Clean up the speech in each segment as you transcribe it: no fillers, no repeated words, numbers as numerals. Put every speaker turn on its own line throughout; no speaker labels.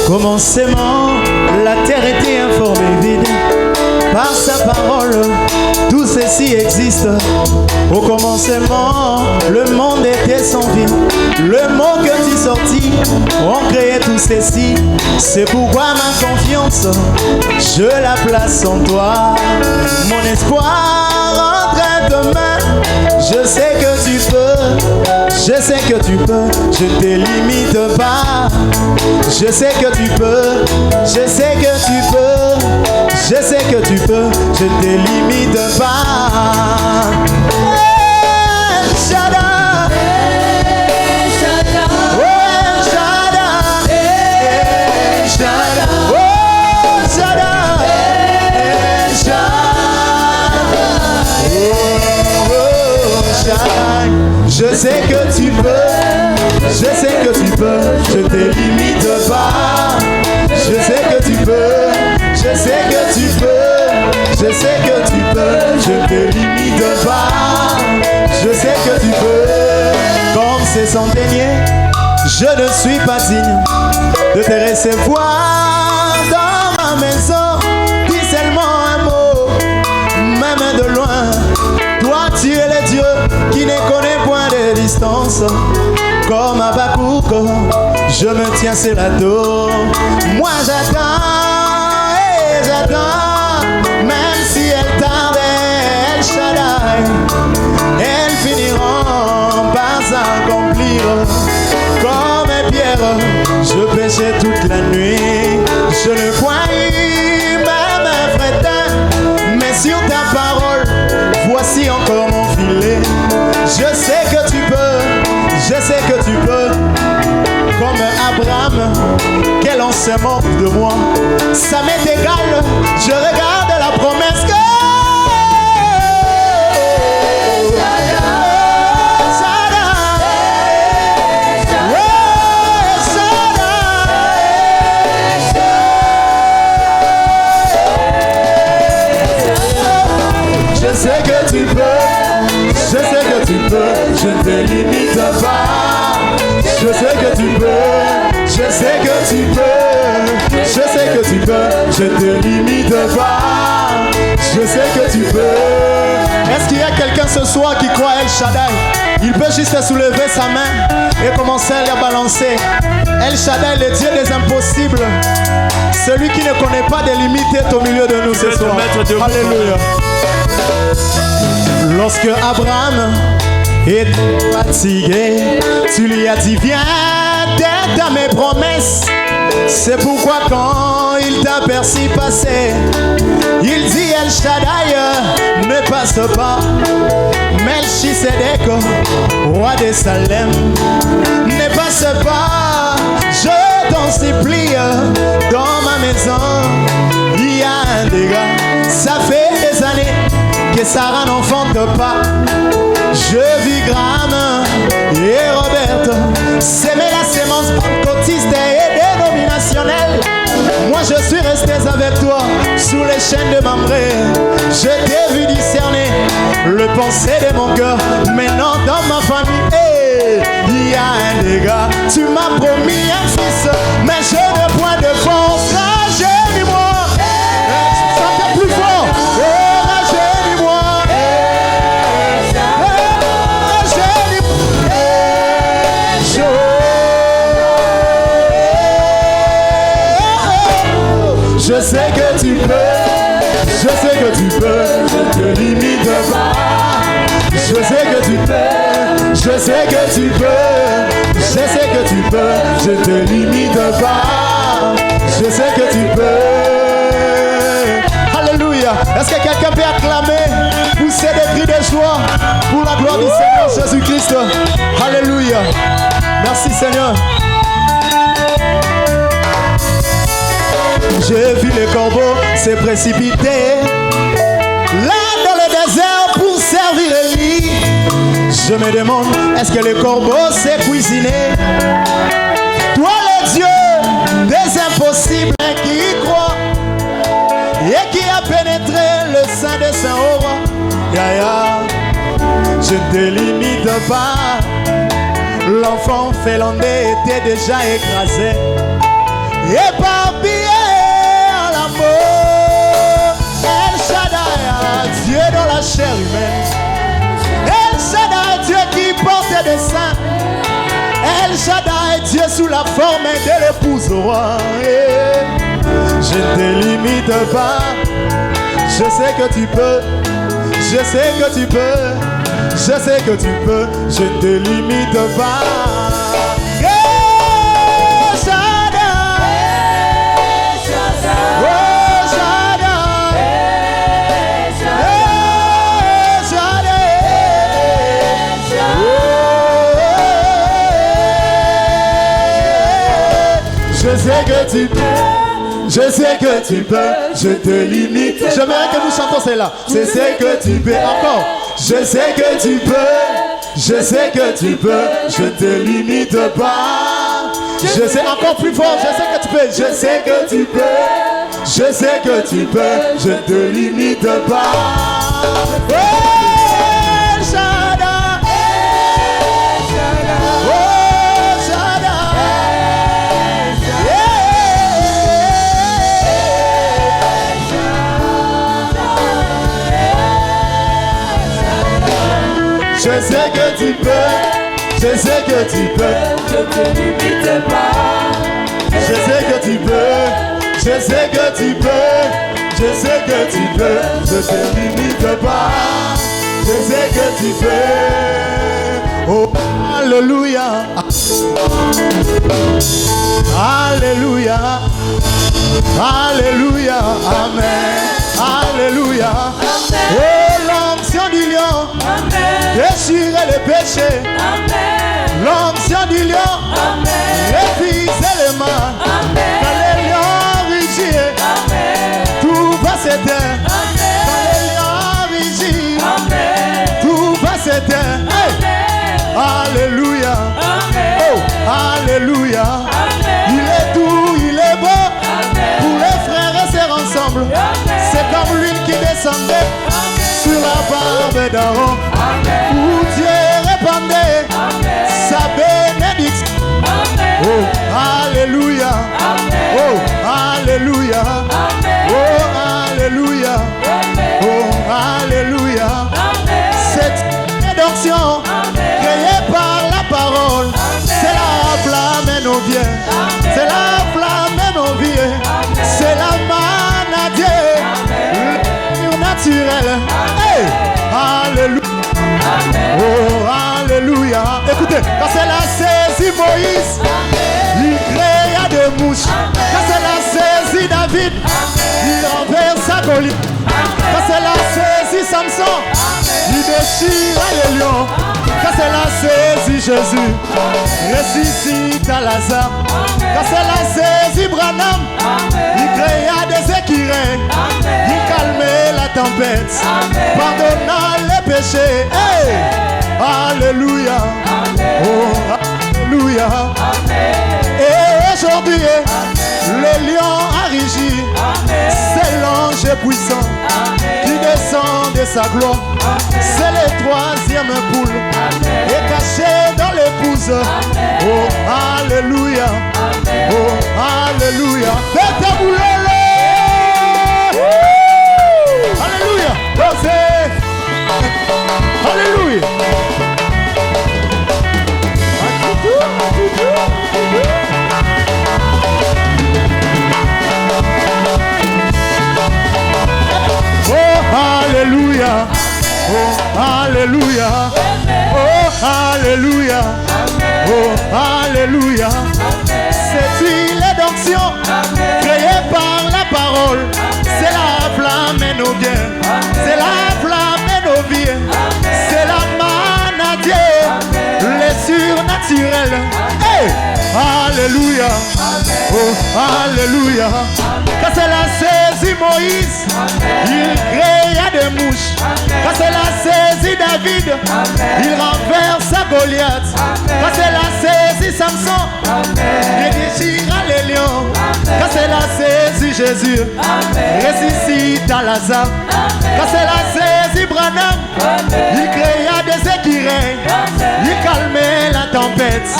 Commencement, la terre était informée vide. Par sa parole, tout ceci existe. Au commencement, le monde était sans vie. Le mot que tu sortis, on créait tout ceci. C'est pourquoi ma confiance, je la place en toi. Mon espoir entre tes mains. Je sais que tu peux, je sais que tu peux, je ne te limite pas. Je sais que tu peux, je sais que tu peux, je sais que tu peux, je ne te limite pas. El Shaddai, El Shaddai, El Shaddai, El Shaddai, El Shaddai, El Shaddai. Je sais que tu peux, je sais que tu peux, je ne te limite pas. Je sais que tu peux, je sais que tu peux, je sais que tu peux, je ne te limite pas. Je sais que tu peux, comme ces centeniers, je ne suis pas digne de te recevoir dans ma maison. Dis seulement un mot, même de loin. Toi tu es le Dieu qui ne connaît point de distance. Comme Habakkuk, je me tiens sur la tour. Moi j'attends et j'attends, même si elle tarde, El Shaddai, elles finiront par s'accomplir. Comme Pierre, je péchais toute la nuit. Je ne croyais même un fretin, mais sur ta parole, voici encore mon filet. Je sais que tu peux, je sais que tu peux. Comme Abraham, quel on se moque de moi. Ça m'est égal, je regarde la promesse que je sais que tu peux, je sais que tu peux, je ne te limite pas. Je sais que tu peux, je sais que tu peux, je sais que tu peux, je ne te limite pas. Je sais que tu peux. Est-ce qu'il y a quelqu'un ce soir qui croit à El Shaddai? Il peut juste soulever sa main et commencer à la balancer. El Shaddai, le Dieu des impossibles, celui qui ne connaît pas de limites, est au milieu de nous ce soir. Alléluia. Lorsque Abraham est fatigué, tu lui as dit viens d'être à mes promesses. C'est pourquoi quand il t'aperçut passer, il dit El Shaddai ne passe pas. Melchisedec, roi de Salem, ne passe pas. Je t'en supplie, dans ma maison il y a un dégât. Ça fait des années que Sarah n'enfante pas. Je vis Graham et Robert s'aimer la sémence pentecôtiste et dénominationnelle. Moi je suis resté avec toi sous les chaînes de Mamré. Je t'ai vu discerner le pensée de mon cœur. Maintenant dans ma famille, il y a un dégât. Tu m'as promis un fils, mais je n'ai point de force. Rajeunis-moi, chantez plus fort. Rajeunis-moi, je sais que tu peux, je sais que tu peux, je te limite pas. Je sais que tu peux, je sais que tu peux, je sais que tu peux, je te limite pas. Je sais que tu peux. Alléluia. Est-ce que quelqu'un peut acclamer, pousser des cris de joie pour la gloire du Seigneur Jésus-Christ? Alléluia. Merci Seigneur. J'ai vu les corbeaux se précipiter là dans le désert pour servir Élie. Je me demande, est-ce que les corbeaux s'est cuisiné? Toi le Dieu des impossibles qui y croit et qui a pénétré le sein de Saint-Aura. Je ne te limite pas. L'enfant finlandais était déjà écrasé. éparpillé à la mort. El Shaddai, Dieu dans la chair humaine. El Shaddai, Dieu qui portait des seins. El Shaddai, Dieu sous la forme de l'épouse au roi. Je ne te limite pas. Je sais que tu peux. Je sais que tu peux. Je sais que tu peux. Je ne te limite pas. El Shaddai. El Shaddai. El Shaddai. Je sais que tu peux. Je sais que tu peux, je te limite. J'aimerais que nous chantons celle-là. Je sais que tu peux, encore. Je sais que tu peux, je sais que tu peux, je te limite pas. Je sais encore plus fort, je sais que tu peux, je sais que tu peux, je sais que tu peux, je te limite pas. El Shaddai, El Shaddai. Je sais que tu peux, je sais que tu peux,
je te limite pas.
Je sais que tu peux, je sais que tu peux, je sais que tu peux, je te limite pas. Je sais que tu peux. Oh, alléluia. Alléluia. Alléluia. Amen. Alléluia. Oh, l'onction du lion. Déchirer les péchés. L'onction du lion. Réviser les mains. Quand les lions rugissent, tout va s'éteindre. Quand les lions rugissent, tout va s'éteindre. Hey. Alléluia. Oh, alléluia. Il est doux, il est beau. Pour les frères et sœurs ensemble. C'est comme l'huile qui descendait sur la barbe d'Aaron. Où Dieu répandait sa bénédiction. Oh, alléluia. Oh, alléluia. Oh, alléluia. Oh, alléluia. Cette rédemption créée par la parole, c'est la flamme et nos vies. C'est la flamme et nos vies. C'est la manne à Dieu. Le naturel. Hey, alléluia. Oh, alléluia. Écoutez, quand c'est la saisie Moïse, il créa des mouches. Quand c'est la saisie David, il renversa Goliath. Quand c'est la saisie Samson, il déchira les lions. Quand c'est la saisie Jésus, ressuscite à Lazare. Quand c'est la saisie Branham, il créa des écureuils. Il calmait la tempête, pardonnant les péchés. Hey! Alléluia. Oh, alléluia. Et aujourd'hui, le lion a rugi. C'est l'ange puissant qui descend de sa gloire. C'est le troisième poule et caché dans l'épouse. Oh, alléluia. Oh, alléluia. Faites un boulot. Alléluia. Dansez. Alléluia. Oh, alléluia. Oh, alléluia. Oh, alléluia. Oh, alléluia. C'est une rédemption créée par la parole. C'est la flamme et nos biens. C'est la flamme et nos vies. C'est la manne à Dieu. Les surnaturels. Hey! Alléluia. Oh, alléluia. Quand c'est la saisie Moïse, il créa des mouches. Quand c'est la saisie David, il renversa Goliath. Quand c'est la saisie Samson, il déchira les lions. Quand c'est la saisie Jésus, ressuscite à Lazare. Quand c'est la saisie Branham, il créa des écureuils. Il calmait la tempête,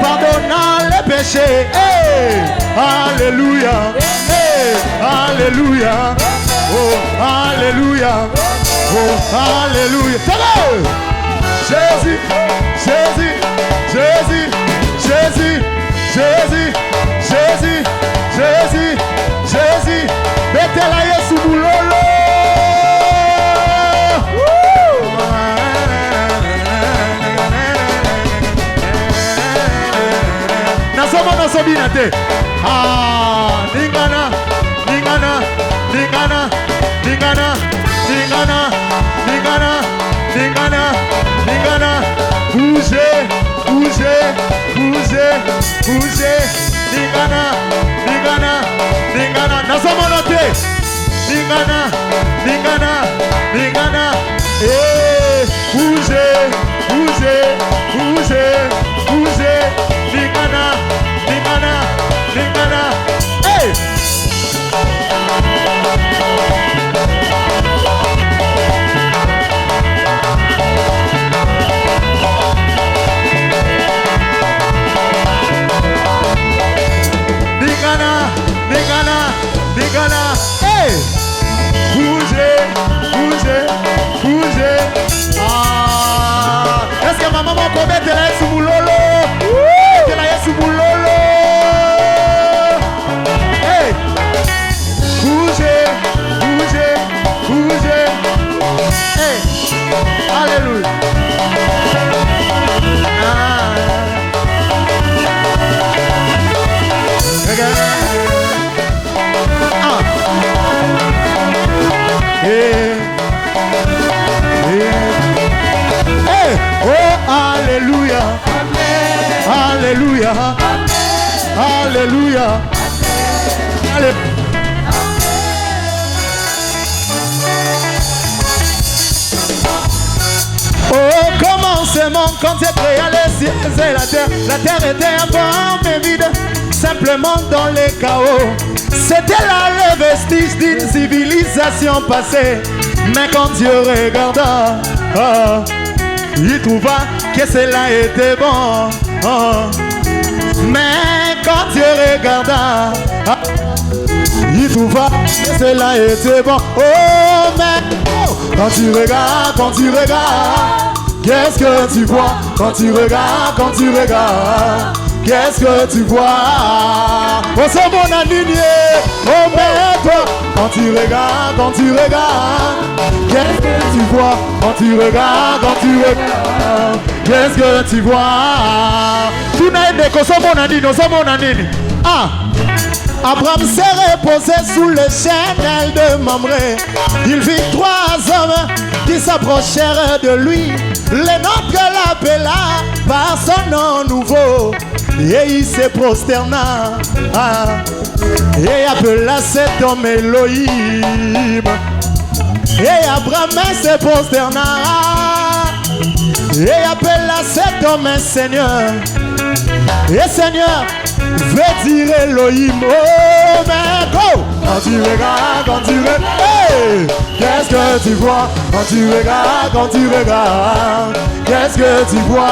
pardonnant les péchés. Hey! Alléluia. Hey, Alléluia. Oh, Alléluia. Oh, Alléluia. Jésus, Jésus, Jésus, Jésus, Jésus, Jésus, Jésus, Jésus. Mettez-la Yesu boulolo. Nasobinate. Ah, Ningana, Ningana, Ningana, Ningana, Ningana, Ningana, Ningana, Ningana. Bougez, bougez, bougez, bougez. Ningana, Ningana, Ningana. Nasobinate. Ningana, Ningana, Ningana. Eh, bougez, bougez, bougez, bougez. Ningana, Ningana, Ningana. Hey! Ningana, Ningana, Ningana. Hey! Bougez, bougez, bougez. Ah! Est-ce que ma maman peut mettre la sous boulolo? Sous boulolo. Hey, bougez, bougez, bougez. Hey, alléluia. Ah. Ah. Hey. Hey. Hey. Oh, alléluia. Alléluia. Alléluia. Alléluia. Au commencement, quand Dieu créa les cieux et la terre était informe et vide, simplement dans les chaos. C'était là le vestige d'une civilisation passée. Mais quand Dieu regarda, il trouva que cela était bon. Mais quand Dieu regarda, il trouva que cela était bon. Oh, mais quand tu regardes, qu'est-ce que tu vois? Quand tu regardes, qu'est-ce que tu vois? Oh, c'est mon aligné. Oh, mais toi, quand tu regardes, qu'est-ce que tu vois? Quand tu regardes, qu'est-ce que tu vois? Tu n'as aidé que ce mon aligné. Ah! Abraham s'est reposé sous le chêne de Mamré. Il vit 3 hommes qui s'approchèrent de lui. Les nôtres l'appela par son nom nouveau. Et il se prosterna. Et appela cet homme Elohim. Et Abraham se prosterna. Et appela cet homme Seigneur. Et Seigneur veut dire Elohim. Oh, mais go! Quand tu regardes, hey! Qu'est-ce que tu vois? Quand tu regardes, qu'est-ce que tu vois?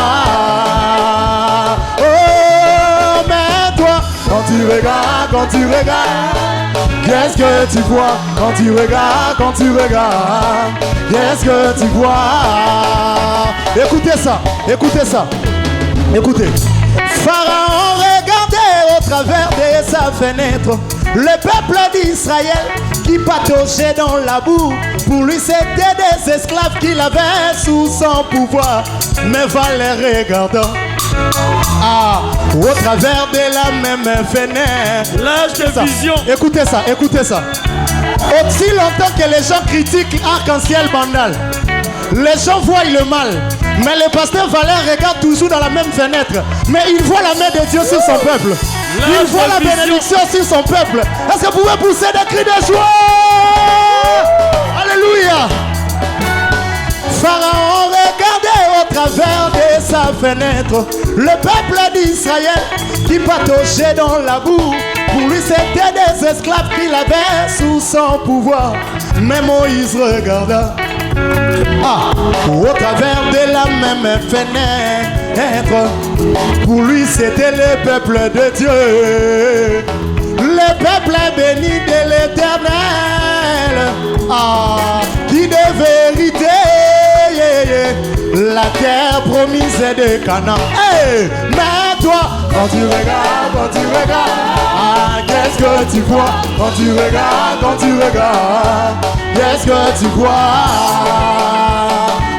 Oh, mais toi, quand tu regardes, qu'est-ce que tu vois? Quand tu regardes, qu'est-ce que tu vois? Écoutez ça, écoutez. Pharaon regardait au travers de sa fenêtre le peuple d'Israël qui pataugeait dans la boue. Pour lui c'était des esclaves qu'il avait sous son pouvoir. Mais va les regardant au travers de la même fenêtre.
L'âge de vision.
Écoutez ça. Aussi longtemps que les gens critiquent Arc-en-Ciel Bandal, les gens voient le mal. Mais le pasteur Valère regarde toujours dans la même fenêtre. Mais il voit la main de Dieu sur son peuple. Il voit la bénédiction sur son peuple. Est-ce que vous pouvez pousser des cris de joie? Alléluia. Pharaon regardait au travers de sa fenêtre le peuple d'Israël qui pataugeait dans la boue. Pour lui c'était des esclaves qu'il avait sous son pouvoir. Mais Moïse regarda au travers de la même fenêtre. Pour lui c'était le peuple de Dieu. Le peuple béni de l'Éternel, qui de vérité, la terre promise est de Canaan. Hey, mais toi, quand tu regardes, qu'est-ce que tu vois? Quand tu regardes, qu'est-ce que tu vois?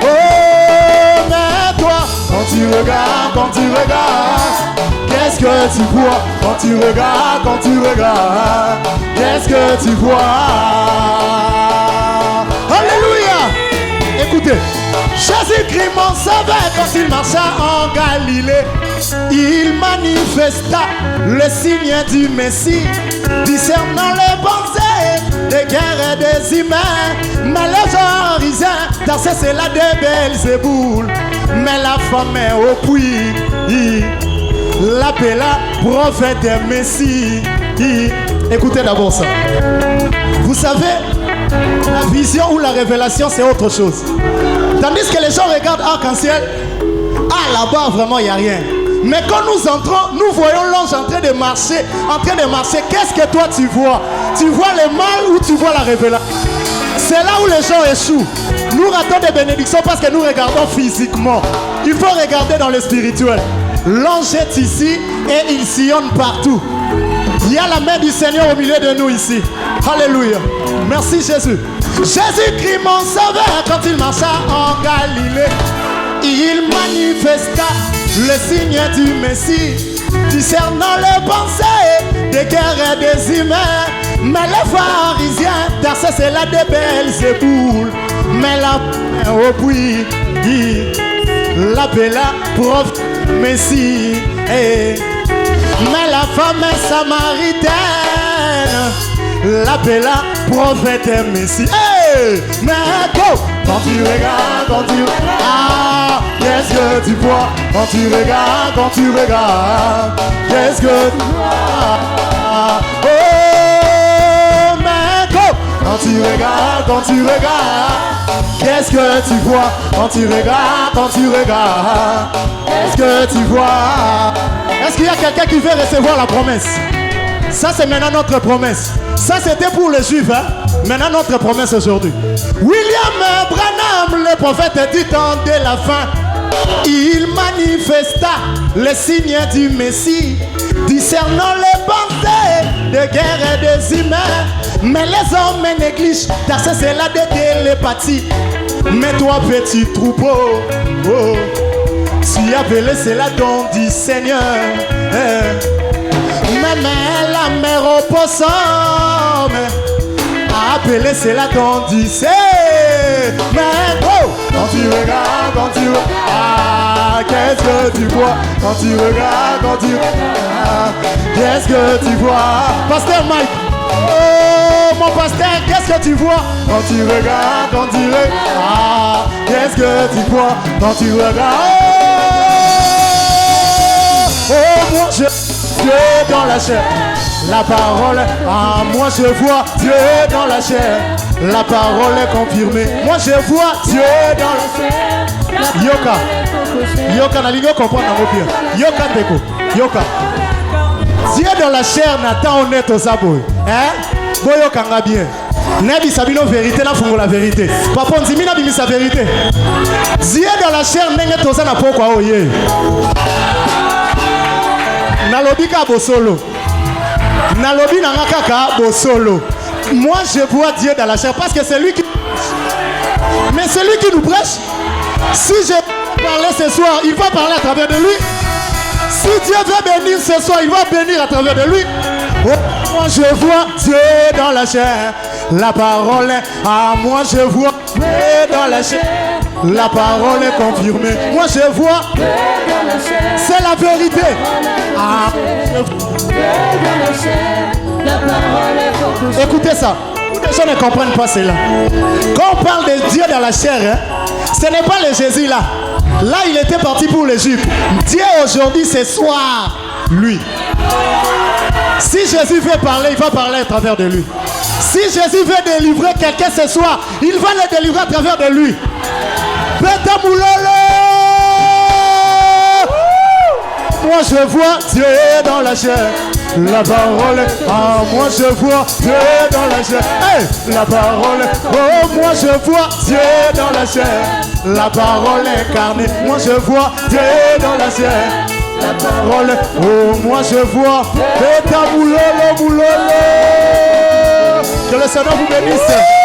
Oh, mais toi, quand tu regardes, qu'est-ce que tu vois? Quand tu regardes, qu'est-ce que tu vois? Alléluia! Écoutez, Jésus-Christ mon sauveur quand il marcha en Galilée, il manifesta le signe du Messie, discernant les pensées des guerres et des humains. Mais les pharisiens dansaient cela de Belzéboul. Mais la femme au puits l'appela prophète et Messie. Écoutez d'abord ça. Vous savez, la vision ou la révélation c'est autre chose. Tandis que les gens regardent arc-en-ciel, là-bas vraiment il n'y a rien. Mais quand nous entrons, nous voyons l'ange en train de marcher. Qu'est-ce que toi tu vois? Tu vois le mal ou tu vois la révélation? C'est là où les gens échouent. Nous ratons des bénédictions parce que nous regardons physiquement. Il faut regarder dans le spirituel. L'ange est ici et il sillonne partout. Il y a la main du Seigneur au milieu de nous ici. Alléluia. Merci Jésus. Jésus-Christ mon sauveur quand il marcha en Galilée, il manifesta le signe du Messie, discernant les pensées des guerres et des humains. Mais les pharisiens dansaient cela de Belzéboul. Mais la au puits l'appela prophète Messie. Mais la femme samaritaine l'appela prophète Messie. Mais quand tu regardes, qu'est-ce que tu vois? Quand tu regardes, qu'est-ce que tu vois? Oh, mais quand tu regardes, qu'est-ce que tu vois? Quand tu regardes, qu'est-ce que tu vois? Est-ce qu'il y a quelqu'un qui veut recevoir la promesse? Ça c'est maintenant notre promesse. Ça c'était pour les Juifs, hein? Maintenant notre promesse aujourd'hui. William Branham, le prophète, dit en dès la fin, il manifesta le signe du Messie, discernant les pensées de guerre et des humains. Mais les hommes négligent, car c'est là de télépathie. Mais toi petit troupeau, tu appelé cela don du Seigneur. Mais la mère au possum appelé cela don du Seigneur. Mais quand tu regardes, qu'est-ce que tu vois? Quand tu regardes, qu'est-ce que tu vois? Pasteur Mike, mon pasteur, qu'est-ce que tu vois? Quand tu regardes, qu'est-ce que tu vois? Quand tu regardes, moi je Dieu dans la chair, la parole, moi je vois Dieu dans la chair, la parole est confirmée. Moi je vois Dieu dans la chair. Yoka, Nalingo comprend dans vos pieds. Yoka. Dieu dans la chair n'attend honnête aux abois. Hein? Boyoka nga bien. Nebi sabino vérité, na fungo la vérité. Papa Nzimi na bimi sa vérité. Dieu dans la chair n'est toza na poko oye. Nalobi ka bosolo. Nalobi nanga kaka bosolo. Moi je vois Dieu dans la chair parce que c'est lui qui mais c'est lui qui nous prêche. Si je parlais ce soir, il va parler à travers de lui. Si Dieu veut bénir ce soir, il va bénir à travers de lui. Moi je vois Dieu dans la chair. La parole est moi je vois Dieu dans la chair. La parole est confirmée. Moi je vois c'est la vérité. Écoutez ça. Les gens ne comprennent pas cela. Quand on parle de Dieu dans la chair, hein, ce n'est pas le Jésus là. Là, il était parti pour l'Égypte. Dieu aujourd'hui, ce soir, lui. Si Jésus veut parler, il va parler à travers de lui. Si Jésus veut délivrer quelqu'un ce soir, il va le délivrer à travers de lui. Beta Moulolo! moi je vois Dieu dans la chair. La parole, ah, moi je vois Dieu dans la chair. Hey, la parole, oh, moi je vois Dieu dans la chair. La parole incarnée, moi je vois Dieu dans la chair. La parole, oh, moi je vois Dieu dans la chair. Que le Seigneur vous bénisse.